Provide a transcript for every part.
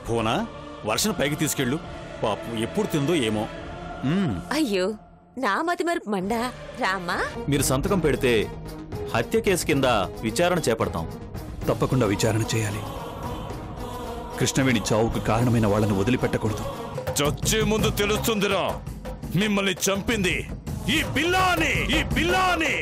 పోనా వర్షం పైకి తీసుకెళ్ళు, పాపం ఎప్పుడు తిందో ఏమో. అయ్యో నా మతి మరుపు మండా. రామ్మా, మీరు సంతకం పెడితే హత్య కేసు కింద విచారణ చేపడతాం. తప్పకుండా విచారణ చేయాలి. కృష్ణవేణి చావుకు కారణమైన వాళ్ళని వదిలిపెట్టకూడదు. చచ్చే ముందు తెలుస్తుందిరా మిమ్మల్ని చంపింది ఈ పిల్లాని.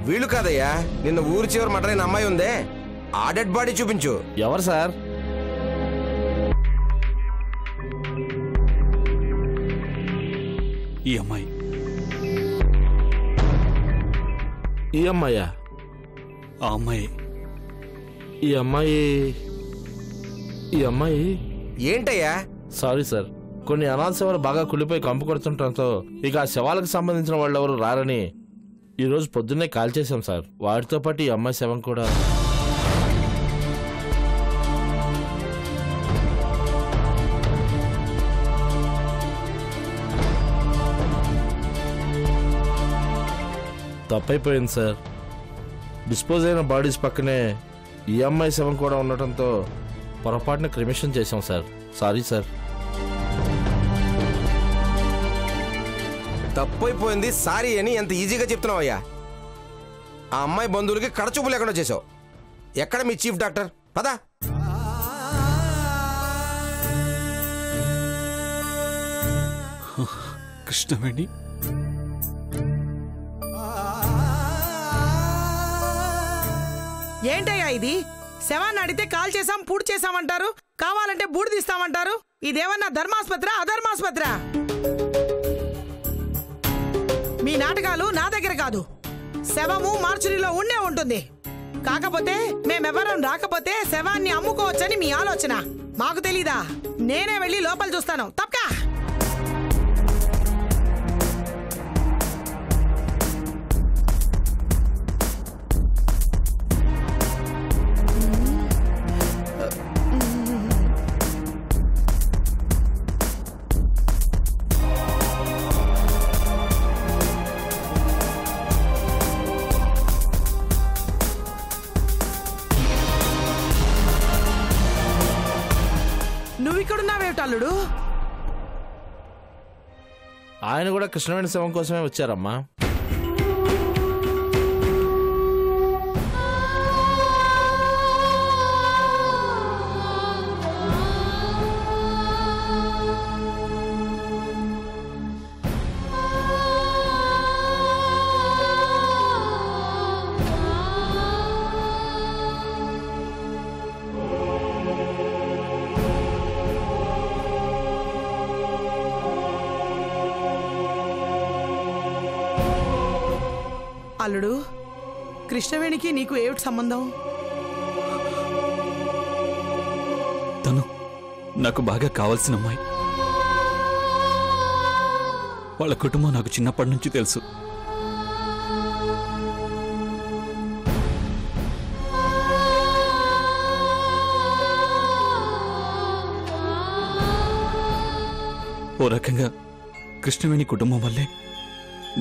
వీళ్ళు కాదయ్యా, నిన్న ఊరి చివరి మటరైన అమ్మాయి ఉందే, ఆ డెడ్ బాడీ చూపించు. ఎవరు సార్? ఈ అమ్మాయి. ఈ అమ్మాయా? ఆ అమ్మాయి. ఈ అమ్మాయి ఏంటయ్యా? సారీ సార్, కొన్ని అనాథ శవాలు బాగా కుళ్ళిపోయి కంపు కొడుతుండటంతో ఇక ఆ శవాలకు సంబంధించిన వాళ్ళు ఎవరు రారని ఈరోజు పొద్దున్నే కాల్ చేశాం సార్. వాటితో పాటు ఈ అమ్మాయి శవం కూడా. తప్పైపోయింది సార్. డిస్పోజ్ అయిన బాడీస్ పక్కనే ఈ అమ్మాయి శవం కూడా ఉండటంతో పొరపాటున క్రిమిషన్ చేశాం సార్. Sorry sir. తప్పైపోయింది సారీ అని ఎంత ఈజీగా చెప్తున్నావు అయ్యా. ఆ అమ్మాయి బంధువులకి కడచూపు లేకుండా చేసావు. ఎక్కడ మీ చీఫ్ డాక్టర్? పదా. కృష్ణవేణి ఏంటయ్యా ఇది? శవాన్ని అడిగితే కాల్ చేసాం పూడి చేసామంటారు, కావాలంటే బూడి తీస్తామంటారు. ఇదేమన్నా ధర్మాస్పత్రా అధర్మాస్పత్రా? మీ నాటకాలు నా దగ్గర కాదు. శవము మార్చురీలో ఉండే ఉంటుంది. కాకపోతే మేమెవరం రాకపోతే శవాన్ని అమ్ముకోవచ్చని మీ ఆలోచన. మాకు తెలీదా? నేనే వెళ్ళి లోపల చూస్తాను. తప్పకా. నువ్విక్కడున్నావేటల్లుడు? ఆయన కూడా కృష్ణవేణి శవం కోసమే వచ్చారమ్మా. అల్లుడు, కృష్ణవేణికి నీకు ఏమిటి సంబంధం? తను నాకు బాగా కావాల్సిన అమ్మాయి. వాళ్ళ కుటుంబం నాకు చిన్నప్పటి నుంచి తెలుసు. ఓ రకంగా కృష్ణవేణి కుటుంబం వల్లే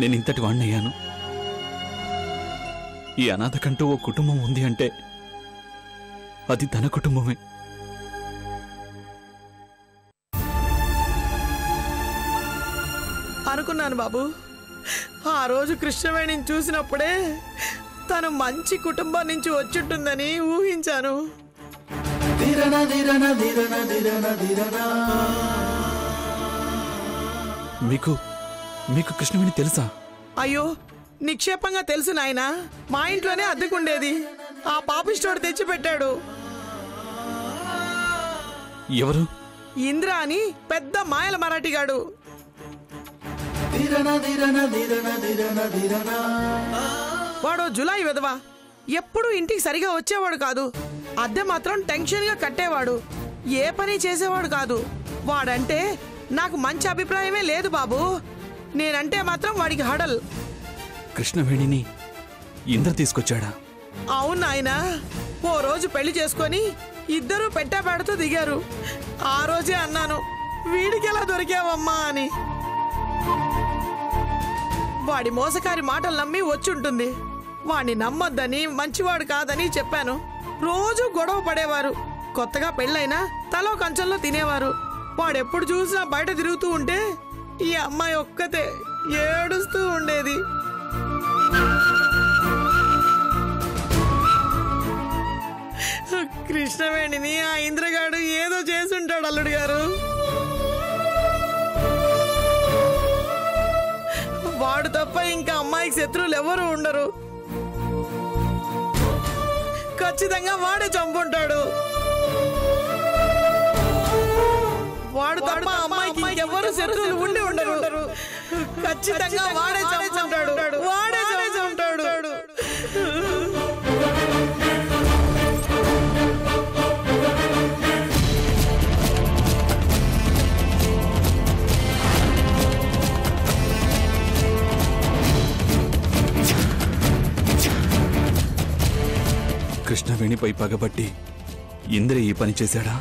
నేను ఇంతటి వాణ్ణయ్యాను. ఈ అనాథకంటూ ఓ కుటుంబం ఉంది అంటే అది తన కుటుంబమే. అనుకున్నాను బాబు. ఆ రోజు కృష్ణవేణిని చూసినప్పుడే తను మంచి కుటుంబం నుంచి వచ్చుంటుందని ఊహించాను. మీకు మీకు కృష్ణవేణి తెలుసా? అయ్యో నిక్షేపంగా తెలుసు నాయనా. మా ఇంట్లోనే అద్దెకుండేది. ఆ పాపిస్టోడు తెచ్చిపెట్టాడు. ఎవరు? ఇంద్ర అని పెద్ద మాయల మరాఠీగాడు. వాడు జులై విధవా. ఎప్పుడు ఇంటికి సరిగా వచ్చేవాడు కాదు. అద్దె మాత్రం టెన్షన్ గా కట్టేవాడు. ఏ పని చేసేవాడు కాదు. వాడంటే నాకు మంచి అభిప్రాయమే లేదు బాబు. నేనంటే మాత్రం వాడికి హడల్. కృష్ణవేణిని ఇంద్ర తీసుకొచ్చాడా? అవును నాయనా. ఓ రోజు పెళ్లి చేసుకొని ఇద్దరూ పెట్టాపెడుతూ దిగారు. ఆ రోజే అన్నాను, వీడికి ఎలా దొరికావమ్మా అని. వాడి మోసకారి మాటలు నమ్మి వచ్చుంటుంది. వాడిని నమ్మొద్దని, మంచివాడు కాదని చెప్పాను. రోజు గొడవ పడేవారు. కొత్తగా పెళ్ళైనా తలో కంచంలో తినేవారు. వాడెప్పుడు చూసినా బయట తిరుగుతూ ఉంటే ఈ అమ్మాయి ఒక్కతే ఏడుస్తూ ఉండేది. కృష్ణవేణిని ఆ ఇంద్రగాడు ఏదో చేసుంటాడు అల్లుడు గారు. వాడు తప్ప ఇంకా అమ్మాయికి శత్రువులు ఎవరు ఉండరు. ఖచ్చితంగా వాడే చంపుంటాడు. వాడు తప్ప అమ్మాయికి ఇంకెవరు శత్రువులు ఉండి ఉండరు. ఖచ్చితంగా వాడే చంపుంటాడు. వాడే చంపుంటాడు. కృష్ణవేణిపై పగబట్టి ఇంద్ర ఈ పని చేశాడా?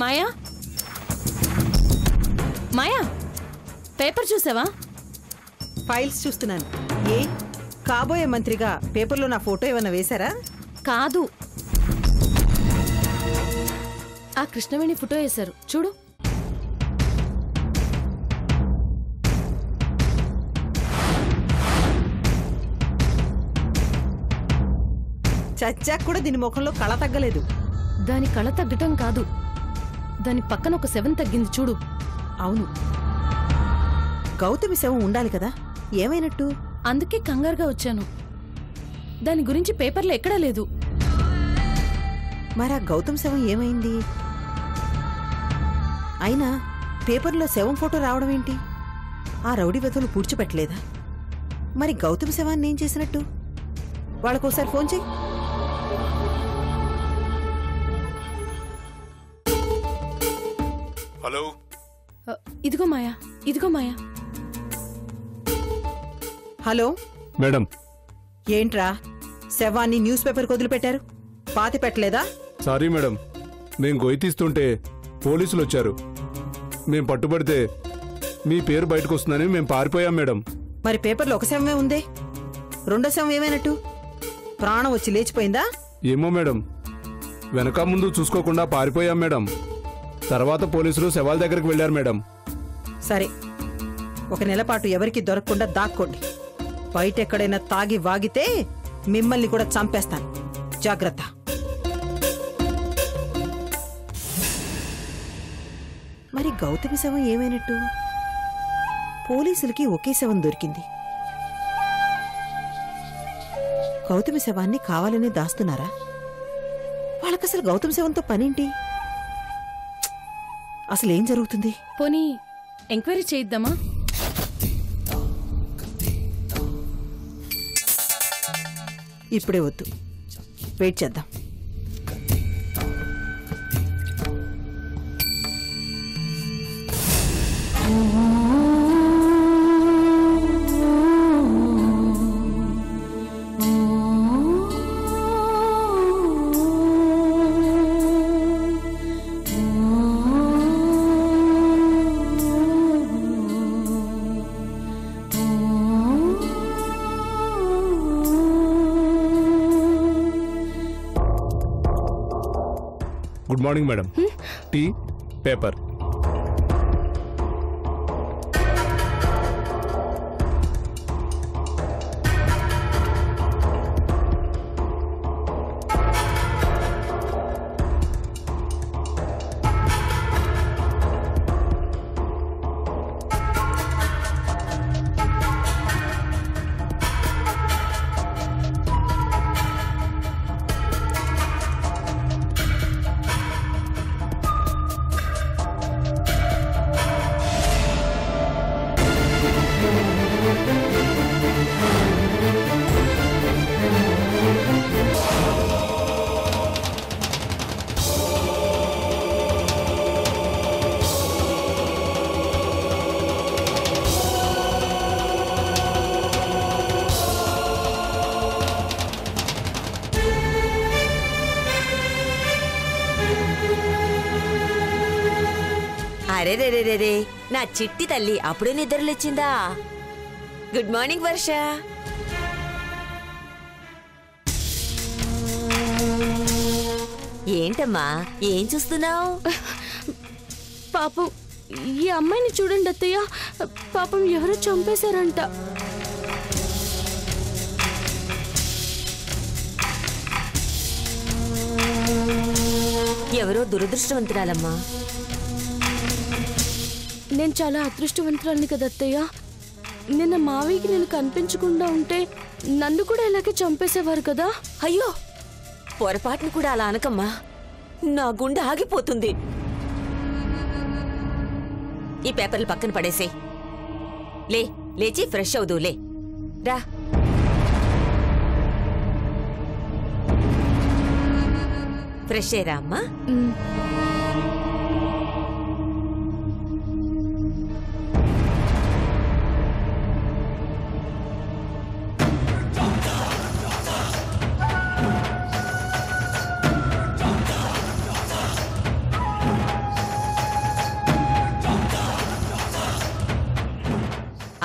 మాయా, మాయా, పేపర్ చూసావా? ఫైల్స్ చూస్తున్నాను. ఏ కాబోయే మంత్రిగా పేపర్లో నా ఫోటో ఏమన్నా వేశారా? కాదు, ఆ కృష్ణవేణి ఫోటో వేశారు చూడు. చచ్చాక కూడా దీని ముఖంలో కళ తగ్గలేదు. దాని కళ తగ్గటం కాదు, దాని పక్కన ఒక శవం తగ్గింది చూడు. అవును, గౌతమి శవం ఉండాలి కదా, ఏమైనట్టు? అందుకే కంగారుగా వచ్చాను. దాని గురించి పేపర్లో ఎక్కడా లేదు. మరా గౌతమ్ శవం ఏమైంది? అయినా పేపర్లో శవం ఫోటో రావడం ఏంటి? ఆ రౌడీ వెధలు పూడ్చిపెట్టలేదా? మరి గౌతమ్ శవాన్ని ఏం చేసినట్టు? వాళ్ళకోసారి ఫోన్ చెయ్యి. హలో, ఇదిగో మాయా, ఇదిగో మాయా. Hello madam. ఏంట్రా శవాన్ని న్యూస్ పేపర్ వదిలిపెట్టారు? పాతి పెట్టలేదా? సారీ మేడం, మేం గొయ్యి తీస్తుంటే పోలీసులు వచ్చారు. మేం పట్టుబడితే మీ పేరు బయటకు వస్తుందని మేం పారిపోయాం మేడం. మరి పేపర్లో ఒక శవమే ఉందే, రెండో శవం ఏమైనట్టు? ప్రాణం వచ్చి లేచిపోయిందా? ఏమో మేడం, వెనక ముందు చూసుకోకుండా పారిపోయాం మేడం. తర్వాత పోలీసులు శవాల దగ్గరికి వెళ్లారు మేడం. సరే, ఒక నెల పాటు ఎవరికి దొరకకుండా దాక్కోండి. బయట ఎక్కడైనా తాగి వాగితే మిమ్మల్ని కూడా చంపేస్తాను, జాగ్రత్త. మరి గౌతమి శవం ఏమైనట్టు? పోలీసులకి ఒకే శవం దొరికింది. గౌతమి శవాన్ని కావాలనే దాస్తున్నారా? వాళ్ళకసలు గౌతమి శవంతో పనేంటి? అసలేం జరుగుతుంది? పోనీ ఎంక్వైరీ చేయిద్దామా? ఇప్పుడే వద్దు, వెయిట్ చేద్దాం. Good morning madam. Tea, paper. అరే రే రే రే రే నా చిట్టి తల్లి అప్పుడే నిద్రలేచిందా? గుడ్ మార్నింగ్ వర్ష. ఏంటమ్మా ఏం చూస్తున్నావు? పాపం ఈ అమ్మాయిని చూడండి అత్తయ్య, పాపం ఎవరో చంపేశారంట. ఎవరో దురదృష్టవంతురాలమ్మా. నేను చాలా అదృష్టవంతురాలిని కదా అత్తయ్య. నిన్న మావయ్యకి నేను కనిపించకుండా ఉంటే నన్ను కూడా ఇలాగే చంపేసేవారు కదా. అయ్యో పొరపాటును కూడా అలా అనకమ్మా, నా గుండె ఆగిపోతుంది. ఈ పేపర్లు పక్కన పడేసే. లేచి ఫ్రెష్ అవుదు. రా. ఫ్రెష్ అయ్యరా అమ్మా.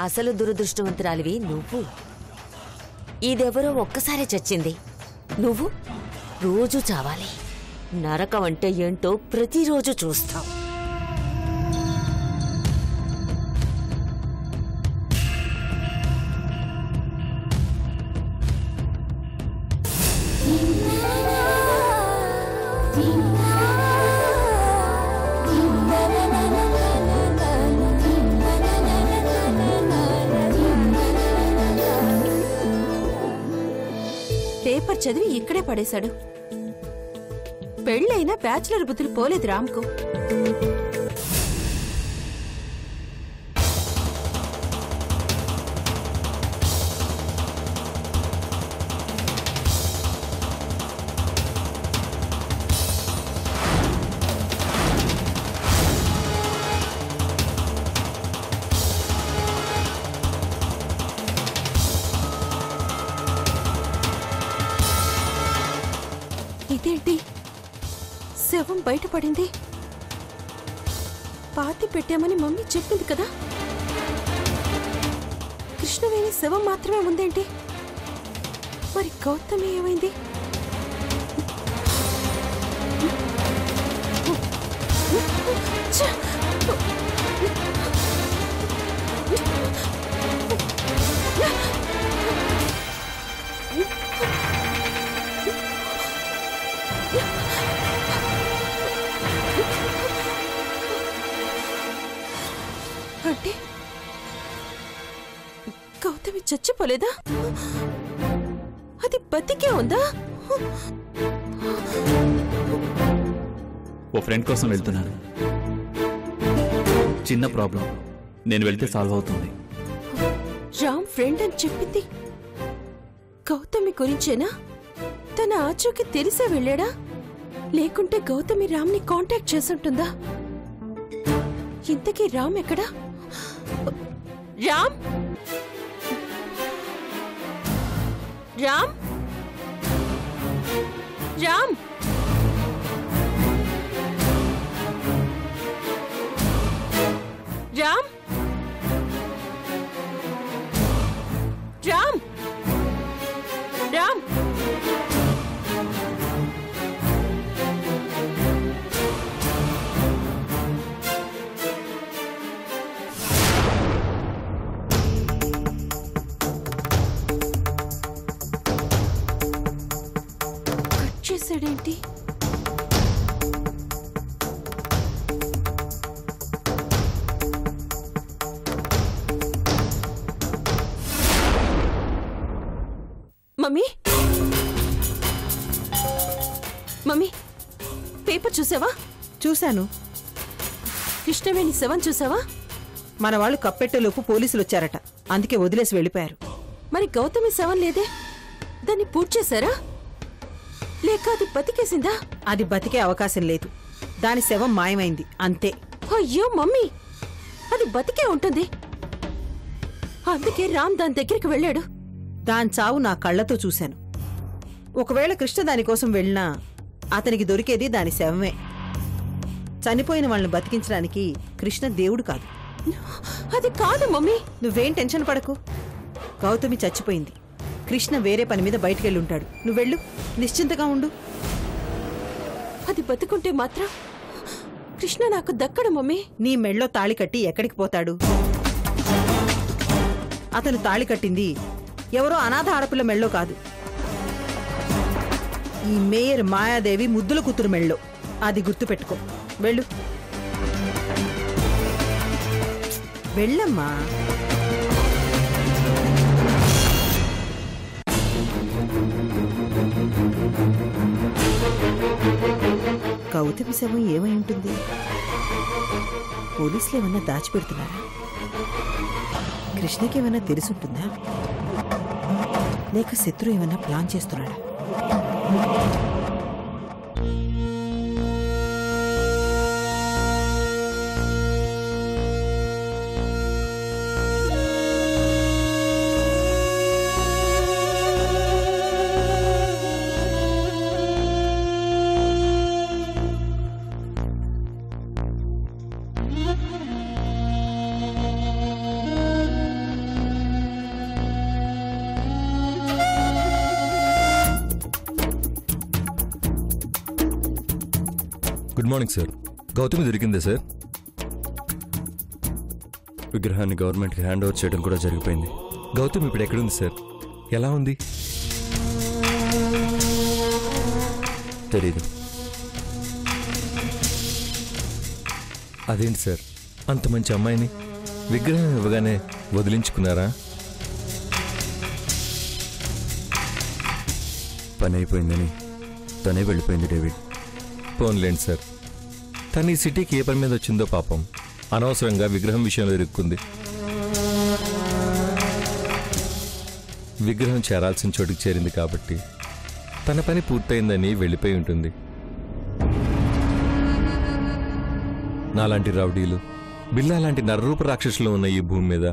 అసలు దురదృష్టవంతురాలివి నువ్వు. ఇదెవరో ఒక్కసారే చచ్చింది, నువ్వు రోజు చావాలి. నరకం అంటే ఏంటో ప్రతిరోజు చూస్తావు. పేపర్ చదివి ఇక్కడే పడేశాడు. పెళ్ళైనా బ్యాచులర్ బుద్ధులు పోలేదు రామ్కు. ఇదేంటి, శవం బయటపడింది? పాతి పెట్టామని మమ్మీ చెప్పింది కదా. కృష్ణవేణి శవం మాత్రమే ఉందేంటి? మరి గౌతమి ఏమైంది? అంటే గౌతమి చచ్చిపోలేదా? అది బతికే ఉందా? ఓ ఫ్రెండ్ కోసం వెళ్తున్నాను. చిన్న ప్రాబ్లం, నేను వెళ్తే సాల్వ్ అవుతుంది. రామ్ ఫ్రెండ్ అని చెప్పింది గౌతమి గురించేనా? తన ఆచూకి తెలిసే వెళ్ళాడా? లేకుంటే గౌతమి రామ్ని కాంటాక్ట్ చేసుంటుందా? ఇంతకీ రామ్ ఎక్కడా? రామ్ రామ్ రామ్ రామ్ రామ్ రామ్ చూసావా? చూశాను. కృష్ణవేణి శవం చూసావా? మన వాళ్ళు కప్పెట్టేలోపు పోలీసులు వచ్చారట, అందుకే వదిలేసి వెళ్ళిపోయారు. మరి గౌతమి శవం లేదే, దాన్ని పూర్తి చేశారా లేక అది బతికేసిందా? అది బతికే అవకాశం లేదు, దాని శవం మాయమైంది అంతే. అయ్యో మమ్మీ, అది బతికే ఉంటుంది. అందుకే రామ్ దాని దగ్గరికి వెళ్ళాడు. దాని చావు నా కళ్ళతో చూశాను. ఒకవేళ కృష్ణ దానికోసం వెళ్ళినా అతనికి దొరికేది దాని శవమే. చనిపోయిన వాళ్ళని బతికించడానికి కృష్ణ దేవుడు కాదు. అది కాదు మమ్మీ. నువ్వేం టెన్షన్ పడకు, గౌతమి చచ్చిపోయింది. కృష్ణ వేరే పని మీద బయటికెళ్ళుంటాడు. నువ్వెళ్ళు, నిశ్చింతగా ఉండు. అది బతుకుంటే మాత్రం కృష్ణ నాకు దక్కడు మమ్మీ. నీ మెళ్ళో తాళి కట్టి ఎక్కడికి పోతాడు? అతను తాళి కట్టింది ఎవరో అనాథ ఆడపిల్ల మెళ్ళో కాదు, ఈ మేయర్ మాయాదేవి ముద్దుల కూతురు మెళ్ళో. అది గుర్తుపెట్టుకో. వెళ్ళు, వెళ్ళమ్మా. గౌతమి శవం ఏమై ఉంటుంది? పోలీసులు ఏమన్నా దాచిపెడుతున్నారా? కృష్ణకి ఏమన్నా తెలుసుంటుందా? లేక శత్రు ఏమన్నా ప్లాన్ చేస్తున్నాడా? Good morning sir. గౌతమి దొరికిందా సార్? విగ్రహాన్ని గవర్నమెంట్కి హ్యాండ్ ఓవర్ చేయడం కూడా జరిగిపోయింది. గౌతమి ఇప్పుడు ఎక్కడుంది సార్? ఎలా ఉంది? తెలీదు. అదేంటి సార్, అంత మంచి అమ్మాయిని విగ్రహం ఇవ్వగానే వదిలించుకున్నారా? పని అయిపోయిందని తనే వెళ్ళిపోయింది డేవిడ్. పోన్లేండి సార్, తను ఈ సిటీకి ఏ పని మీద వచ్చిందో పాపం, అనవసరంగా విగ్రహం విషయంలో ఇరుక్కుంది. విగ్రహం చేరాల్సిన చోటుకి చేరింది కాబట్టి తన పని పూర్తయిందని వెళ్ళిపోయి ఉంటుంది. నాలాంటి రౌడీలు, బిల్లా లాంటి నరరూప రాక్షసులు ఉన్న ఈ భూమి మీద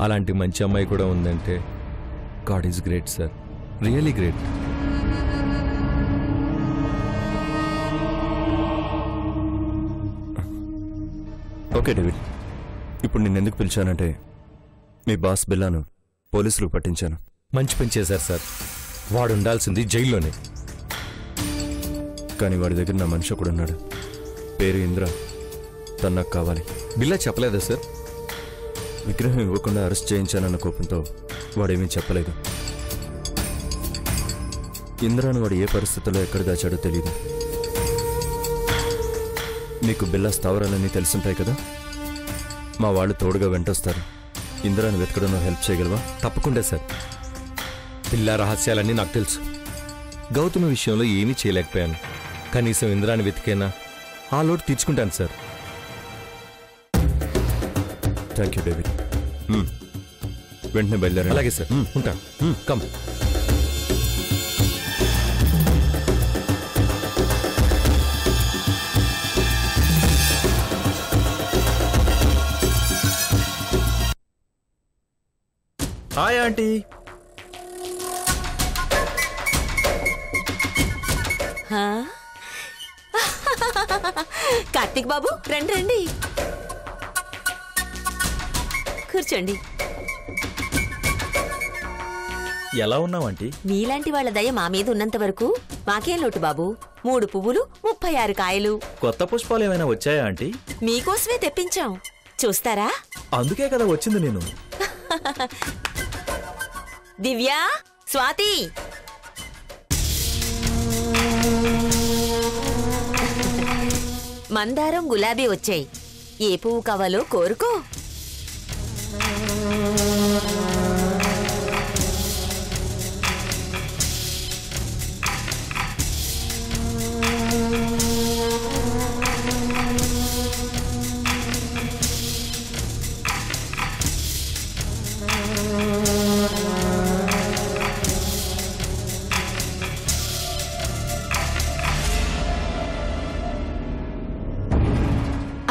అలాంటి మంచి అమ్మాయి కూడా ఉందంటే God is great sir, really great. Okay David, ఇప్పుడు నిన్నెందుకు పిలిచానంటే మీ బాస్ బిల్లాను పోలీసులు పట్టించాను. మంచి పని చేశారు సార్, వాడు ఉండాల్సింది జైల్లోనే. కానీ వాడి దగ్గర నా మనిషి ఒకడున్నాడు, పేరు ఇంద్ర. తను నాకు కావాలి. బిల్లా చెప్పలేదా సార్? విగ్రహం ఇవ్వకుండా అరెస్ట్ చేయించానన్న కోపంతో వాడేమీ చెప్పలేదు. ఇంద్రాను వాడు ఏ పరిస్థితుల్లో ఎక్కడ దాచాడో తెలీదు. నీకు బిల్లా స్థావరాలన్నీ తెలుసుంటాయి కదా, మా వాళ్ళు తోడుగా వెంటొస్తారు. ఇంద్రాను వెతకడంలో హెల్ప్ చేయగలవా? తప్పకుండా సార్, బిల్లా రహస్యాలన్నీ నాకు తెలుసు. గౌతమి విషయంలో ఏమీ చేయలేకపోయాను, కనీసం ఇంద్రాన్ని వెతికైనా ఆ లోటు తీర్చుకుంటాను సార్. Thank you David. వెంటనే బయలుదేరా. అలాగే సార్, ఉంటాను. Come. Hi aunty. Karthik babu, రండి రండి, కూర్చోండి. ఎలా ఉన్నావు ఆంటీ? మీలాంటి వాళ్ళ దయ మా మీద ఉన్నంత వరకు మాకేం లోటు బాబు. 3 పువ్వులు 36 కాయలు. కొత్త పుష్పాలు ఏమైనా వచ్చాయా ఆంటీ? మీకోసమే తెప్పించాం, చూస్తారా? అందుకే కదా వచ్చింది నేను. దివ్య, స్వాతి, మందారం, గులాబీ వచ్చాయి. ఏ పువ్వు కావాలో కోరుకో.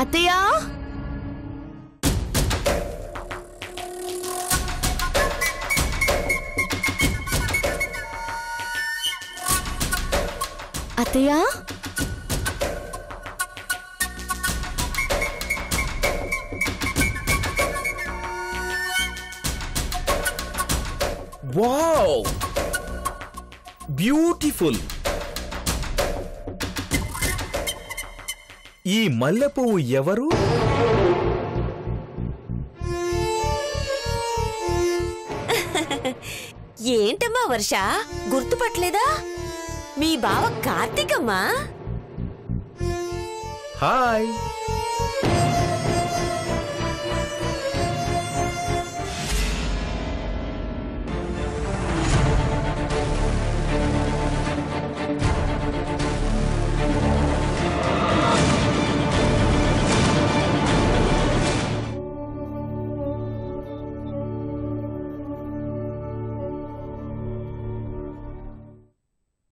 అత్తయ్య అత్తయ్య వావ్ బ్యూటిఫుల్. ఈ మల్లెపువ్వు ఎవరు? ఏంటమ్మా వర్ష, గుర్తుపట్టలేదా? మీ బావ కార్తీకమ్మా. హాయ్.